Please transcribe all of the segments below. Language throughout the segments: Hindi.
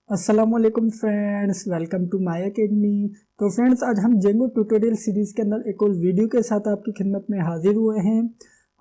अस्सलामुअलैकुम friends, welcome to my academy. तो फ्रेंड्स, आज हम जेंगो ट्यूटोरियल सीरीज़ के अंदर एक और वीडियो के साथ आपकी खिदमत में हाजिर हुए हैं।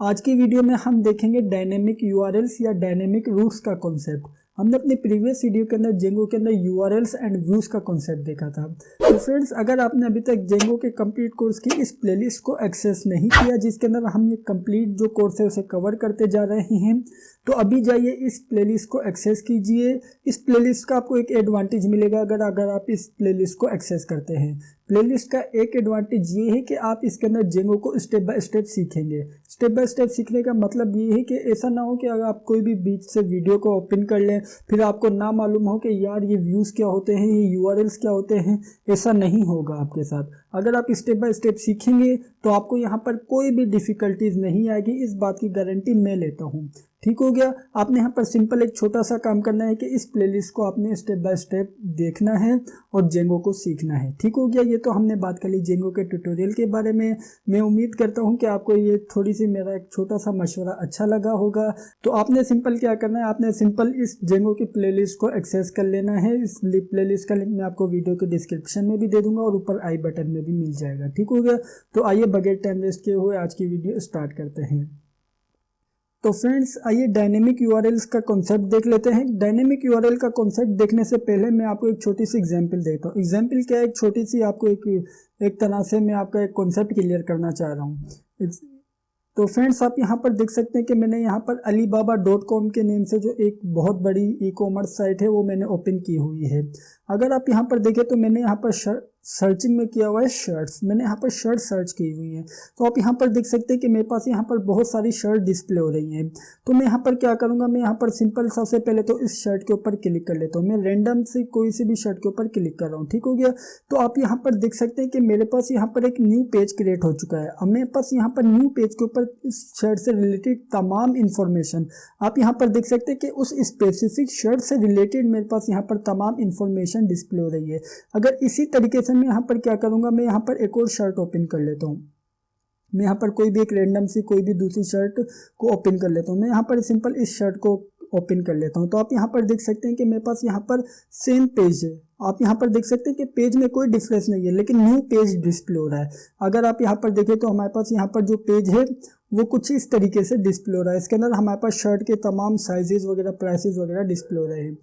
आज की वीडियो में हम देखेंगे डायनेमिक यूआरएल्स या डायनेमिक रूट्स का कॉन्सेप्ट। हमने अपने प्रीवियस वीडियो के अंदर जेंगो के अंदर यूआरएल्स एंड व्यूज का कॉन्सेप्ट देखा था। तो फ्रेंड्स, अगर आपने अभी तक जेंगो के कंप्लीट कोर्स की इस प्लेलिस्ट को एक्सेस नहीं किया, जिसके अंदर हम ये कंप्लीट जो कोर्स है उसे कवर करते जा रहे हैं, तो अभी जाइए इस प्लेलिस्ट को एक्सेस कीजिए। इस प्लेलिस्ट का आपको एक एडवांटेज मिलेगा अगर आप इस प्लेलिस्ट को एक्सेस करते हैं। प्लेलिस्ट का एक एडवांटेज ये है कि आप इसके अंदर जेंगो को स्टेप बाय स्टेप सीखेंगे। स्टेप बाय स्टेप सीखने का मतलब ये है कि ऐसा ना हो कि अगर आप कोई भी बीच से वीडियो को ओपन कर लें, फिर आपको ना मालूम हो कि यार ये व्यूज़ क्या होते हैं, ये यूआरएल्स क्या होते हैं। ऐसा नहीं होगा आपके साथ। अगर आप स्टेप बाय स्टेप सीखेंगे तो आपको यहाँ पर कोई भी डिफ़िकल्टीज नहीं आएगी, इस बात की गारंटी मैं लेता हूँ। ठीक हो गया। आपने यहाँ पर सिंपल एक छोटा सा काम करना है कि इस प्लेलिस्ट को आपने स्टेप बाय स्टेप देखना है और जेंगो को सीखना है। ठीक हो गया। ये तो हमने बात कर ली जेंगो के ट्यूटोरियल के बारे में। मैं उम्मीद करता हूँ कि आपको ये थोड़ी सी मेरा एक छोटा सा मशवरा अच्छा लगा होगा। तो आपने सिंपल क्या करना है, आपने सिंपल इस जेंगो की प्लेलिस्ट को एक्सेस कर लेना है। इस प्लेलिस्ट का लिंक मैं आपको वीडियो के डिस्क्रिप्शन में भी दे दूंगा और ऊपर आई बटन में भी मिल जाएगा। ठीक हो गया। तो आइए बगैर टाइम वेस्ट किए हुए आज की वीडियो स्टार्ट करते हैं। तो फ्रेंड्स, आइए डायनेमिक यूआरएल्स का कॉन्सेप्ट देख लेते हैं। डायनेमिक यूआरएल का कॉन्सेप्ट देखने से पहले मैं आपको एक छोटी सी एग्जांपल देता हूँ। एग्जांपल क्या है, एक छोटी सी आपको एक तरह से मैं आपका एक कॉन्सेप्ट क्लियर करना चाह रहा हूँ। तो फ्रेंड्स, आप यहाँ पर देख सकते हैं कि मैंने यहाँ पर alibaba.com के नेम से जो एक बहुत बड़ी ई कॉमर्स साइट है वो मैंने ओपन की हुई है। अगर आप यहाँ पर देखें तो मैंने यहाँ पर सर्चिंग में किया हुआ है शर्ट्स। मैंने यहाँ पर शर्ट सर्च की हुई है। तो आप यहाँ पर देख सकते हैं कि मेरे पास यहाँ पर बहुत सारी शर्ट डिस्प्ले हो रही हैं। तो मैं यहाँ पर क्या करूँगा, मैं यहाँ पर सिंपल सबसे पहले तो इस शर्ट के ऊपर क्लिक कर लेता हूँ। मैं रैंडम से कोई सी भी शर्ट के ऊपर क्लिक कर रहा हूँ। ठीक हो गया। तो आप यहाँ पर देख सकते हैं कि मेरे पास यहाँ पर एक न्यू पेज क्रिएट हो चुका है। अब मेरे पास यहाँ पर न्यू पेज के ऊपर इस शर्ट से रिलेटेड तमाम इंफॉर्मेशन आप यहाँ पर देख सकते हैं कि उस स्पेसिफिक शर्ट से रिलेटेड मेरे पास यहाँ पर तमाम इंफॉर्मेशन डिस्प्ले हो रही है। अगर इसी तरीके से मैं यहाँ पर क्या करूँगा, मैं यहाँ पर एक और शर्ट ओपन कर लेता हूँ। मैं यहाँ पर कोई भी एक रैंडम सी कोई भी दूसरी शर्ट को ओपन कर लेता हूँ। मैं यहाँ पर सिंपल इस शर्ट को ओपन कर लेता हूँ। तो आप यहाँ पर देख सकते हैं कि मेरे पास यहाँ पर सेम पेज है। आप यहाँ पर देख सकते हैं कि पेज में कोई डिफरेंस नहीं है, लेकिन न्यू पेज डिस्प्ले हो रहा है। अगर आप यहाँ पर देखें तो हमारे पास यहाँ पर जो पेज है वो कुछ इस तरीके से डिस्प्ले हो रहा है। इसके अंदर हमारे पास शर्ट के तमाम साइजेस वगैरह, प्राइसेस वगैरह डिस्प्ले हो रहे हैं।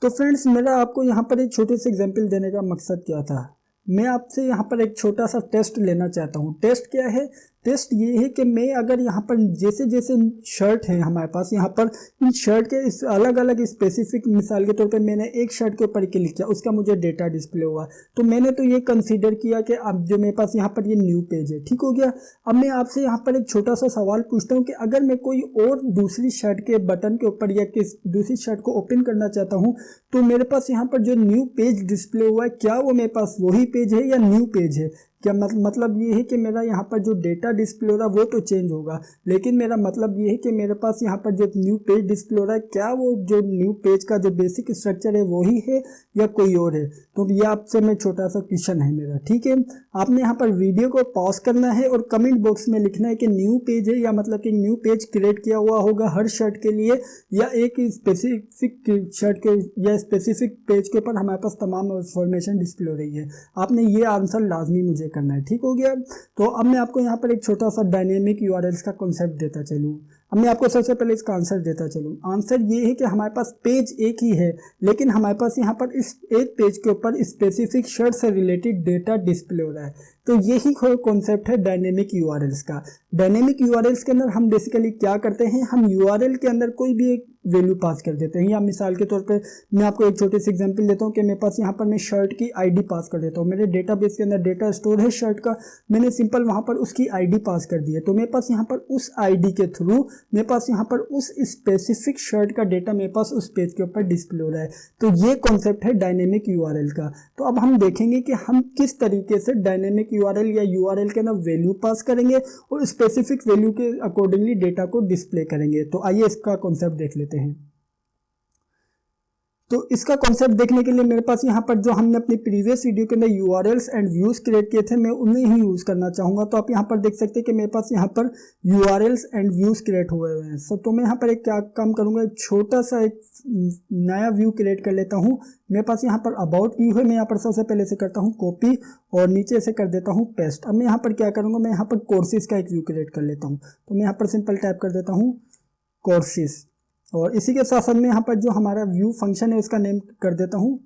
तो फ्रेंड्स, मेरा आपको यहाँ पर एक छोटे से एग्जाम्पल देने का मकसद क्या था, मैं आपसे यहाँ पर एक छोटा सा टेस्ट लेना चाहता हूँ। टेस्ट क्या है? टेस्ट ये है कि मैं अगर यहाँ पर जैसे जैसे शर्ट है हमारे पास, यहाँ पर इन शर्ट के इस अलग अलग स्पेसिफिक, मिसाल के तौर पे मैंने एक शर्ट के ऊपर क्लिक किया, उसका मुझे डेटा डिस्प्ले हुआ। तो मैंने तो ये कंसीडर किया कि अब जो मेरे पास यहाँ पर ये न्यू पेज है। ठीक हो गया। अब मैं आपसे यहाँ पर एक छोटा सा सवाल पूछता हूँ कि अगर मैं कोई और दूसरी शर्ट के बटन के ऊपर या किस दूसरी शर्ट को ओपन करना चाहता हूँ, तो मेरे पास यहाँ पर जो न्यू पेज डिस्प्ले हुआ है, क्या वो मेरे पास वही पेज है या न्यू पेज है? क्या मतलब ये है कि मेरा यहाँ पर जो डेटा डिस्प्ले हो रहा है वो तो चेंज होगा, लेकिन मेरा मतलब ये है कि मेरे पास यहाँ पर जो न्यू पेज डिस्प्ले हो रहा है, क्या वो जो न्यू पेज का जो बेसिक स्ट्रक्चर है वही है या कोई और है? तो ये आपसे मैं छोटा सा क्वेश्चन है मेरा। ठीक है। आपने यहाँ पर वीडियो को पॉज करना है और कमेंट बॉक्स में लिखना है कि न्यू पेज है, या मतलब कि न्यू पेज क्रिएट किया हुआ होगा हर शर्ट के लिए, या एक स्पेसिफिक शर्ट के या स्पेसिफिक पेज के ऊपर हमारे पास तमाम इंफॉर्मेशन डिस्प्ले हो रही है। आपने ये आंसर लाजमी मुझे करना है। ठीक हो गया। तो अब मैं आपको यहाँ पर एक छोटा सा डायनेमिक यूआरएल्स का कॉन्सेप्ट देता चलूँ। अब मैं आपको सबसे पहले इसका आंसर देता चलूँ। आंसर ये है कि हमारे पास पेज एक ही है, लेकिन हमारे पास यहाँ पर इस एक पेज के ऊपर स्पेसिफिक शर्ट से रिलेटेड डेटा डिस्प्ले हो रहा है। तो यही कॉन्सेप्ट है डायनेमिक यूआरएल्स का। डायनेमिक यूआरएल्स के अंदर हम बेसिकली क्या करते हैं, हम यूआरएल के अंदर कोई भी एक वैल्यू पास कर देते हैं। या मिसाल के तौर पे मैं आपको एक छोटे से एग्जांपल देता हूँ कि मेरे पास यहाँ पर मैं शर्ट की आईडी पास कर देता हूँ। मेरे डेटाबेस के अंदर डेटा स्टोर है शर्ट का, मैंने सिंपल वहाँ पर उसकी आईडी पास कर दी है। तो मेरे पास यहाँ पर उस आईडी के थ्रू मेरे पास यहाँ पर उस स्पेसिफिक शर्ट का डेटा मेरे पास उस पेज के ऊपर डिस्प्ले हो रहा है। तो ये कॉन्सेप्ट है डायनेमिक यूआरएल का। तो अब हम देखेंगे कि हम किस तरीके से डायनेमिक यूआरएल या यूआरएल के अंदर वैल्यू पास करेंगे और स्पेसिफिक वैल्यू के अकॉर्डिंगली डेटा को डिस्प्ले करेंगे। तो आइए इसका कॉन्सेप्ट देख लेते हैं। तो इसका कॉन्सेप्ट देखने के लिए मेरे पास यहाँ पर जो हमने अपनी प्रीवियस वीडियो के अंदर URLs एंड व्यूज क्रिएट किए थे, मैं उन्हें ही यूज़ करना चाहूँगा। तो आप यहाँ पर देख सकते हैं कि मेरे पास यहाँ पर URLs एंड व्यूज क्रिएट हुए हुए हैं। तो मैं यहाँ पर एक क्या काम करूँगा, एक छोटा सा एक नया व्यू क्रिएट कर लेता हूँ। मेरे पास यहाँ पर अबाउट व्यू है, मैं यहाँ पर सबसे पहले से करता हूँ कॉपी और नीचे से कर देता हूँ पेस्ट। अब मैं यहाँ पर क्या करूँगा, मैं यहाँ पर कोर्सेज का एक व्यू क्रिएट कर लेता हूँ। तो मैं यहाँ पर सिंपल टाइप कर देता हूँ कोर्सेज, और इसी के साथ साथ में यहाँ पर जो हमारा व्यू फंक्शन है उसका नेम कर देता हूँ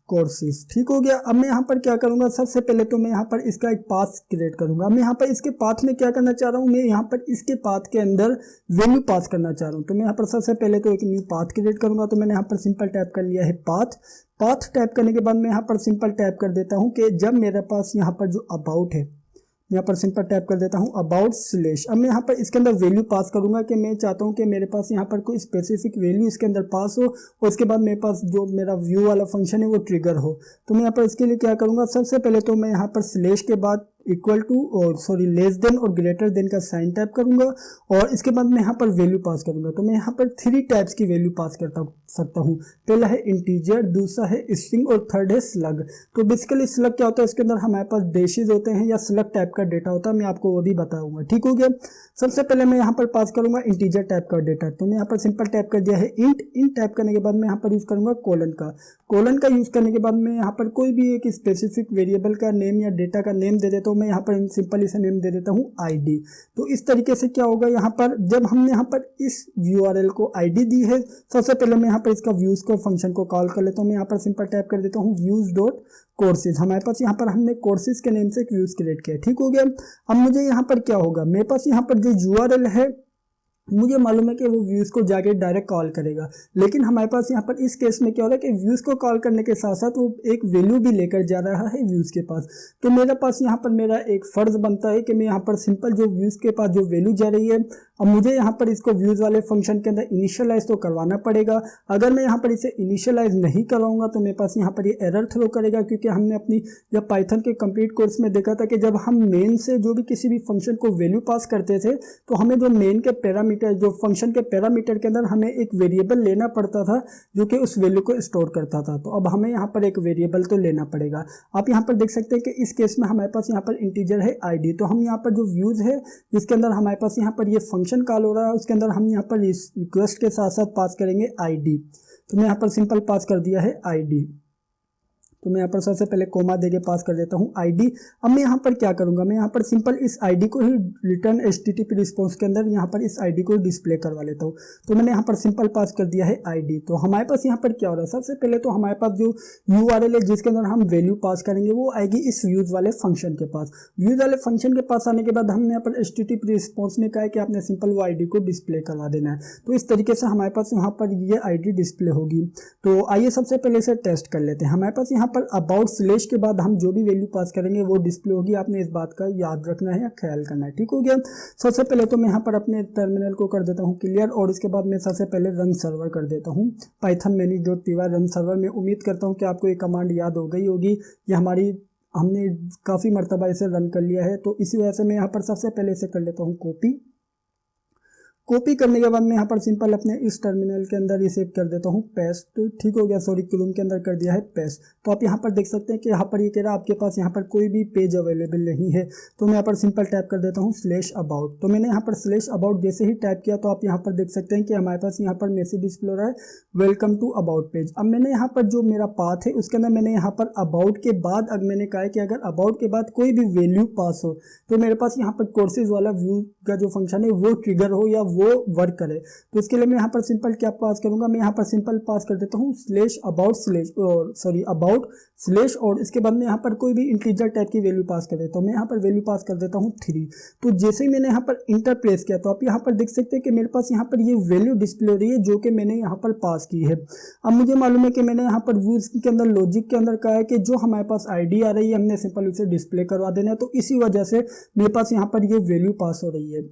कोर्सेज। ठीक हो गया। अब मैं यहाँ पर क्या करूँगा, सबसे पहले तो मैं यहाँ पर इसका एक पाथ क्रिएट करूँगा। मैं यहाँ पर इसके पाथ में क्या करना चाह रहा हूँ, मैं यहाँ पर इसके पाथ के अंदर वैल्यू पास करना चाह रहा हूँ। तो मैं यहाँ पर सबसे पहले तो एक न्यू पाथ क्रिएट करूँगा। तो मैंने यहाँ पर सिंपल टाइप कर लिया है पाथ टाइप करने के बाद मैं यहाँ पर सिंपल टाइप कर देता हूँ कि जब मेरे पास यहाँ पर जो अबाउट है, यहाँ पर सिंपल टाइप कर देता हूँ अबाउट स्लैश। अब मैं यहाँ पर इसके अंदर वैल्यू पास करूँगा कि मैं चाहता हूँ कि मेरे पास यहाँ पर कोई स्पेसिफिक वैल्यू इसके अंदर पास हो और उसके बाद मेरे पास जो मेरा व्यू वाला फंक्शन है वो ट्रिगर हो। तो मैं यहाँ पर इसके लिए क्या करूँगा, सबसे पहले तो मैं यहाँ पर स्लैश के बाद इक्वल टू और लेस देन और ग्रेटर देन का साइन टाइप करूंगा और इसके बाद मैं यहाँ पर वैल्यू पास करूंगा। तो मैं यहाँ पर 3 टाइप्स की वैल्यू पास करता सकता हूँ। पहला है इंटीजर, दूसरा है स्ट्रिंग और थर्ड है स्लग। तो बेसिकली स्लग क्या होता है, इसके अंदर हमारे पास डैशेज होते हैं या स्लग टाइप का डेटा होता है, मैं आपको वो भी बताऊंगा। ठीक हो गया। सबसे पहले मैं यहाँ पर पास करूंगा इंटीजर टाइप का डेटा। तो मैं यहाँ पर सिंपल टाइप कर दिया है इंट टाइप करने के बाद मैं यहाँ पर यूज करूंगा कोलन का यूज करने के बाद मैं यहाँ पर कोई भी एक स्पेसिफिक वेरिएबल का नेम या डेटा का नेम दे देता हूँ। मैं यहाँ पर सिंपल इसे नेम दे देता हूँ ID। तो इस तरीके से क्या होगा, यहाँ पर जब हमने यहाँ पर इस URL को ID दी है, सबसे पहले मैं यहाँ पर इसका व्यूज को फंक्शन को कॉल कर लेता हूँ। मैं यहाँ पर सिंपल टाइप कर देता हूँ व्यूज डॉट कोर्सेज। हमारे पास यहाँ पर हमने कोर्सेज के नेम से एक व्यूज क्रिएट किया। ठीक हो गया। अब मुझे यहाँ पर क्या होगा, मेरे पास यहाँ पर जो URL है मुझे मालूम है कि वो व्यूज को जाके डायरेक्ट कॉल करेगा, लेकिन हमारे पास यहाँ पर इस केस में क्या हो रहा है कि व्यूज को कॉल करने के साथ साथ वो एक वैल्यू भी लेकर जा रहा है व्यूज के पास। तो मेरे पास यहाँ पर मेरा एक फर्ज बनता है कि मैं यहाँ पर सिंपल जो व्यूज के पास जो वैल्यू जा रही है, अब मुझे यहाँ पर इसको व्यूज वाले फंक्शन के अंदर इनिशियलाइज तो करवाना पड़ेगा। अगर मैं यहाँ पर इसे इनिशियलाइज नहीं करवाऊंगा तो मेरे पास यहाँ पर ये एरर थ्रो करेगा, क्योंकि हमने अपनी जब पाइथन के कंप्लीट कोर्स में देखा था कि जब हम मेन से जो भी किसी भी फंक्शन को वैल्यू पास करते थे तो हमें जो मेन के पैरामीटर, जो फंक्शन के पैरामीटर के अंदर हमें एक वेरिएबल लेना पड़ता था जो कि उस वैल्यू को स्टोर करता था। तो अब हमें यहाँ पर एक वेरिएबल तो लेना पड़ेगा। आप यहाँ पर देख सकते हैं कि इस केस में हमारे पास यहाँ पर इंटीजर है ID। तो हम यहाँ पर जो व्यूज है जिसके अंदर हमारे पास यहाँ पर ये फंक्शन कॉल हो रहा है, उसके अंदर हम यहाँ पर रिक्वेस्ट के साथ साथ पास करेंगे ID। तो मैं यहाँ पर सिंपल पास कर दिया है ID। तो मैं यहाँ पर सबसे पहले कोमा देके पास कर देता हूँ ID। अब मैं यहाँ पर क्या करूँगा, मैं यहाँ पर सिंपल इस ID को ही रिटर्न HTTP रिस्पॉन्स के अंदर यहाँ पर इस ID को डिस्प्ले करवा लेता हूँ। तो मैंने यहाँ पर सिंपल पास कर दिया है ID। तो हमारे पास यहाँ पर क्या हो रहा है, सबसे पहले तो हमारे पास जो URL है जिसके अंदर हम वैल्यू पास करेंगे वो आएगी इस व्यूज वाले फंक्शन के पास। व्यूज वाले फंक्शन के पास आने के बाद हमने यहाँ पर HTTP रिस्पॉन्स में कहा है कि आपने सिंपल वो ID को डिस्प्ले करवा देना है। तो इस तरीके से हमारे पास वहाँ पर ये ID डिस्प्ले होगी। तो आइए सबसे पहले इसे टेस्ट कर लेते हैं। हमारे पास यहाँ पर अबाउट स्लैश के बाद हम जो भी वैल्यू पास करेंगे वो डिस्प्ले होगी। आपने इस बात का याद रखना है या ख्याल करना है। ठीक हो गया। सबसे पहले तो मैं यहाँ पर अपने टर्मिनल को कर देता हूँ क्लियर और इसके बाद मैं सबसे पहले रन सर्वर कर देता हूँ python manage.py रन सर्वर। में उम्मीद करता हूँ कि आपको ये कमांड याद हो गई होगी, ये हमने काफ़ी मरतबा इसे रन कर लिया है। तो इसी वजह से मैं यहाँ पर सबसे पहले इसे कर लेता हूँ कॉपी करने के बाद मैं यहाँ पर सिंपल अपने इस टर्मिनल के अंदर इसे कर देता हूँ पेस्ट। ठीक हो गया, सॉरी क्लूम के अंदर कर दिया है पेस्ट। तो आप यहाँ पर देख सकते हैं कि यहाँ पर ये कह रहा है आपके पास यहाँ पर कोई भी पेज अवेलेबल नहीं है। तो मैं यहाँ पर सिंपल टाइप कर देता हूँ /about। तो मैंने यहाँ पर /about जैसे ही टाइप किया तो आप यहाँ पर देख सकते हैं कि हमारे पास यहाँ पर मैसेज डिस्प्ले हो रहा है वेलकम टू अबाउट पेज। अब मैंने यहाँ पर जो मेरा पाथ है उसके अंदर मैंने यहाँ पर अबाउट के बाद अब मैंने कहा है कि अगर अबाउट के बाद कोई भी वैल्यू पास हो तो मेरे पास यहाँ पर कोर्सेज वाला व्यू का जो फंक्शन है वो ट्रिगर हो या वो वर्क करे। तो इसके लिए मैं यहाँ पर सिंपल क्या पास करूंगा, मैं यहाँ पर सिंपल पास कर देता हूँ अबाउट स्लैश और इसके बाद में यहाँ पर कोई भी इंटीजर टाइप की वैल्यू पास कर देता हूँ। मैं यहाँ पर वैल्यू पास कर देता हूँ 3। तो जैसे ही मैंने यहाँ पर इंटर प्लेस किया तो आप यहाँ पर देख सकते हैं कि मेरे पास यहाँ पर ये वैल्यू डिस्प्ले हो रही है जो कि मैंने यहाँ पर पास की है। अब मुझे मालूम है कि मैंने यहाँ पर व्यूज के अंदर लॉजिक के अंदर कहा है कि जो हमारे पास ID आ रही है हमने सिंपल उसे डिस्प्ले करवा देना है। तो इसी वजह से मेरे पास यहाँ पर ये वैल्यू पास हो रही है।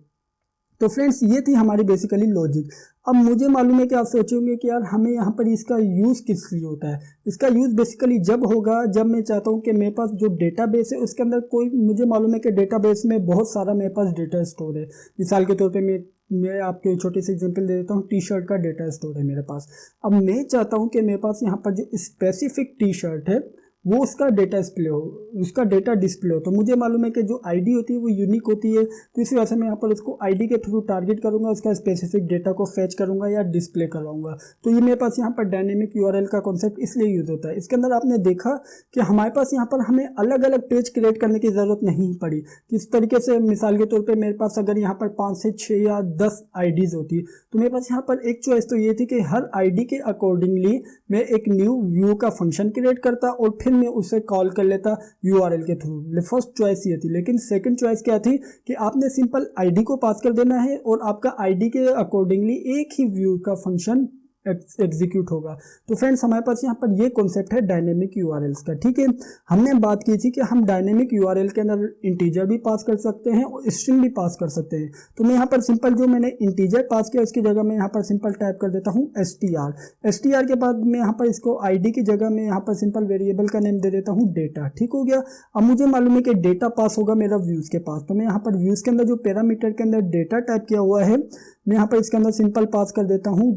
तो फ्रेंड्स ये थी हमारी बेसिकली लॉजिक। अब मुझे मालूम है कि आप सोचेंगे कि यार हमें यहाँ पर इसका यूज़ किस लिए होता है। इसका यूज़ बेसिकली जब होगा जब मैं चाहता हूँ कि मेरे पास जो डेटाबेस है उसके अंदर कोई, मुझे मालूम है कि डेटाबेस में बहुत सारा मेरे पास डेटा स्टोर है। मिसाल के तौर पे मैं मैं आपको छोटी सी एग्जांपल दे देता हूँ। टी शर्ट का डेटा स्टोर है मेरे पास। अब मैं चाहता हूँ कि मेरे पास यहाँ पर जो स्पेसिफिक टी शर्ट है वो उसका डेटा डिस्प्ले हो, उसका डेटा डिस्प्ले हो। तो मुझे मालूम है कि जो आईडी होती है वो यूनिक होती है, तो इसी वजह से मैं यहाँ पर उसको आईडी के थ्रू टारगेट करूँगा, उसका स्पेसिफिक डेटा को फैच करूँगा या डिस्प्ले करवाऊँगा। तो ये मेरे पास यहाँ पर डायनेमिक यूआरएल का कॉन्सेप्ट इसलिए यूज़ होता है। इसके अंदर आपने देखा कि हमारे पास यहाँ पर हमें अलग अलग पेज क्रिएट करने की ज़रूरत नहीं पड़ी। किस तरीके से, मिसाल के तौर पर मेरे पास अगर यहाँ पर 5 से 6 या 10 आईडीज़ होती तो मेरे पास यहाँ पर एक चॉइस तो ये थी कि हर आईडी के अकॉर्डिंगली मैं एक न्यू व्यू का फंक्शन क्रिएट करता और फिर मैं उसे कॉल कर लेता यूआरएल के थ्रू। फर्स्ट चॉइस ये थी। लेकिन सेकंड चॉइस क्या थी कि आपने सिंपल आईडी को पास कर देना है और आपका आईडी के अकॉर्डिंगली एक ही व्यू का फंक्शन एग्जीक्यूट होगा। तो फ्रेंड्स हमारे पास यहाँ पर ये कॉन्सेप्ट है डायनेमिक यूआरएल्स का। ठीक है, हमने बात की थी कि हम डायनेमिक यूआरएल के अंदर इंटीजर भी पास कर सकते हैं और स्ट्रिंग भी पास कर सकते हैं। तो मैं यहाँ पर सिंपल जो मैंने इंटीजर पास किया उसकी जगह मैं यहाँ पर सिंपल टाइप कर देता हूँ str के बाद मैं यहाँ पर इसको आईडी की जगह मैं यहाँ पर सिंपल वेरिएबल का नेम दे देता हूँ डेटा। ठीक हो गया। अब मुझे मालूम है कि डेटा पास होगा मेरा व्यूज के पास, तो मैं यहाँ पर व्यूज के अंदर जो पैरामीटर के अंदर डेटा टाइप किया हुआ है मैं यहाँ पर इसके अंदर सिंपल पास कर देता हूँ।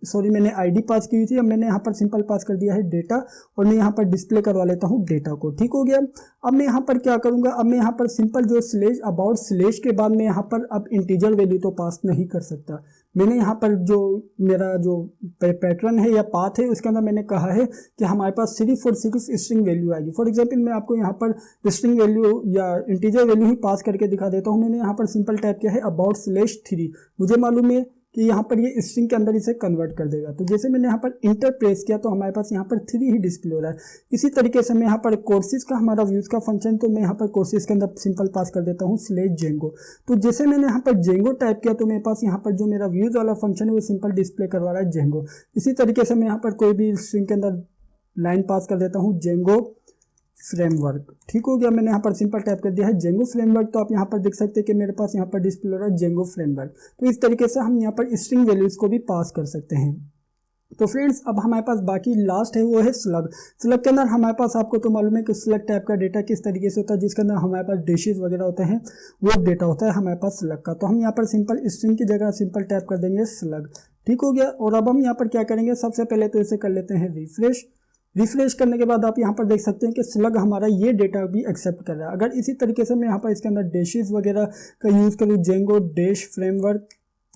सॉरी, मैंने आईडी पास की हुई थी, अब मैंने यहाँ पर सिंपल पास कर दिया है डेटा और मैं यहाँ पर डिस्प्ले करवा लेता हूँ डेटा को। ठीक हो गया। अब मैं यहाँ पर क्या करूँगा, अब मैं यहाँ पर सिंपल जो स्लेश अबाउट स्लेश के बाद मैं यहाँ पर अब इंटीजर वैल्यू तो पास नहीं कर सकता। मैंने यहाँ पर जो मेरा जो पैटर्न है या पाथ है उसके अंदर मैंने कहा है कि हमारे पास सिर्फ और सिर्फ स्ट्रिंग वैल्यू आएगी। फॉर एग्जाम्पल मैं आपको यहाँ पर स्ट्रिंग वैल्यू या इंटीजर वैल्यू ही पास करके दिखा देता हूँ। मैंने यहाँ पर सिंपल टाइप किया है अबाउट स्लेश 3। मुझे मालूम है कि यहाँ पर ये स्ट्रिंग के अंदर इसे कन्वर्ट कर देगा। तो जैसे मैंने यहाँ पर इंटर प्रेस किया तो हमारे पास यहाँ पर 3 ही डिस्प्ले हो रहा है। इसी तरीके से मैं यहाँ पर कोर्सेज का हमारा व्यूज का फंक्शन, तो मैं यहाँ पर कोर्सेज के अंदर सिंपल पास कर देता हूँ /जेंगो। तो जैसे मैंने यहाँ पर जेंगो टाइप किया तो मेरे पास यहाँ पर जो मेरा व्यूज वाला फंक्शन है वो सिंपल डिस्प्ले करवा रहा है जेंगो। इसी तरीके से मैं यहाँ पर कोई भी स्ट्रिंग के अंदर लाइन पास कर देता हूँ जेंगो फ्रेमवर्क। ठीक हो गया। मैंने यहाँ पर सिंपल टाइप कर दिया है जेंगो फ्रेमवर्क। तो आप यहाँ पर देख सकते हैं कि मेरे पास यहाँ पर डिस्प्ले हो रहा है जेंगो फ्रेमवर्क। तो इस तरीके से हम यहाँ पर स्ट्रिंग वैल्यूज को भी पास कर सकते हैं। तो फ्रेंड्स अब हमारे पास बाकी लास्ट है वो है स्लग। स्लग के अंदर हमारे पास, आपको तो मालूम है कि स्लग टाइप का डेटा किस तरीके से होता है, जिसके अंदर हमारे पास डिशेज वगैरह होते हैं, वो डेटा होता है हमारे पास स्लग का। तो हम यहाँ पर सिंपल स्ट्रिंग की जगह सिंपल टाइप कर देंगे स्लग। ठीक हो गया। और अब हम यहाँ पर क्या करेंगे, सबसे पहले तो इसे कर लेते हैं रिफ्रेश करने के बाद आप यहाँ पर देख सकते हैं कि स्लग हमारा ये डेटा भी एक्सेप्ट कर रहा है। अगर इसी तरीके से मैं यहाँ पर इसके अंदर डैशेस वगैरह का यूज़ करूँ, जेंगो डैश फ्रेमवर्क,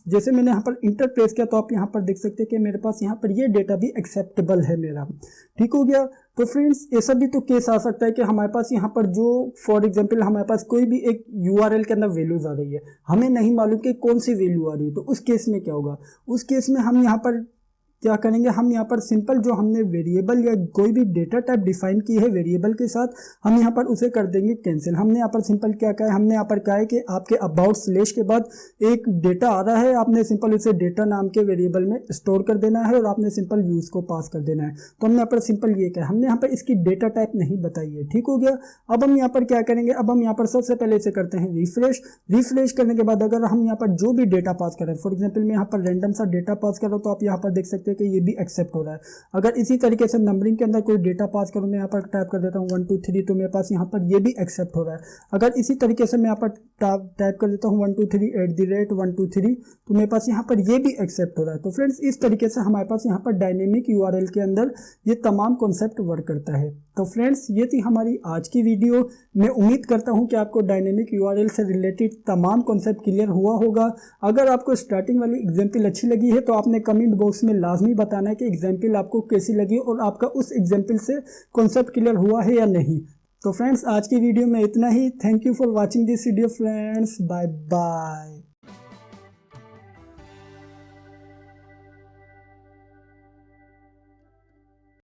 जैसे मैंने यहाँ पर इंटर प्रेस किया तो आप यहाँ पर देख सकते हैं कि मेरे पास यहाँ पर ये डेटा भी एक्सेप्टेबल है मेरा। ठीक हो गया। तो फ्रेंड्स ऐसा भी तो केस आ सकता है कि हमारे पास यहाँ पर जो फॉर एग्जांपल हमारे पास कोई भी एक यूआरएल के अंदर वैल्यूज आ रही है, हमें नहीं मालूम कि कौन सी वैल्यू आ रही है। तो उस केस में क्या होगा, उस केस में हम यहाँ पर क्या करेंगे, हम यहाँ पर सिंपल जो हमने वेरिएबल या कोई भी डेटा टाइप डिफाइन की है वेरिएबल के साथ, हम यहाँ पर उसे कर देंगे कैंसिल। हमने यहाँ पर सिंपल क्या कहा है, हमने यहाँ पर कहा है कि आपके अबाउट स्लेश के बाद एक डेटा आ रहा है, आपने सिंपल उसे डेटा नाम के वेरिएबल में स्टोर कर देना है और आपने सिंपल व्यूज को पास कर देना है। तो हमने यहाँ पर सिंपल ये कहा, हमने यहाँ पर इसकी डेटा टाइप नहीं बताई है। ठीक हो गया। अब हम यहाँ पर क्या करेंगे, अब हम यहाँ पर सबसे पहले इसे करते हैं रिफ्रेश करने के बाद अगर हम यहाँ पर जो भी डेटा पास करें, फॉर एग्जाम्पल मैं यहाँ पर रैंडम सा डेटा पास कर रहा हूँ, तो आप यहाँ पर देख सकते हैं कि ये भी एक्सेप्ट हो रहा है। अगर इसी तरीके से नंबरिंग के अंदर कोई डेटा पास करूँ, मैं यहाँ पर टाइप कर देता हूँ 1 2 3, तो मेरे पास यहाँ पर ये भी एक्सेप्ट हो रहा है। अगर इसी तरीके से मैं यहाँ पर टाइप कर देता हूँ 1 2 3 @ 1 2 3, तो मेरे पास यहाँ पर ये भी एक्सेप्ट हो रहा है। तो फ्रेंड्स इस तरीके से हमारे पास यहाँ पर डायनेमिक यूआरएल के अंदर ये तमाम कॉन्सेप्ट वर्क करता है। तो फ्रेंड्स ये थी हमारी आज की वीडियो। मैं उम्मीद करता हूँ कि आपको डायनेमिक यूआरएल से रिलेटेड तमाम कॉन्सेप्ट क्लियर हुआ होगा। अगर आपको स्टार्टिंग वाली एग्जाम्पल अच्छी लगी है तो आपने कमेंट बॉक्स में लाजमी बताना है कि एग्जाम्पल आपको कैसी लगी और आपका उस एग्जाम्पल से कॉन्सेप्ट क्लियर हुआ है या नहीं। तो फ्रेंड्स आज की वीडियो में इतना ही। Thank you for watching this video friends. Bye bye.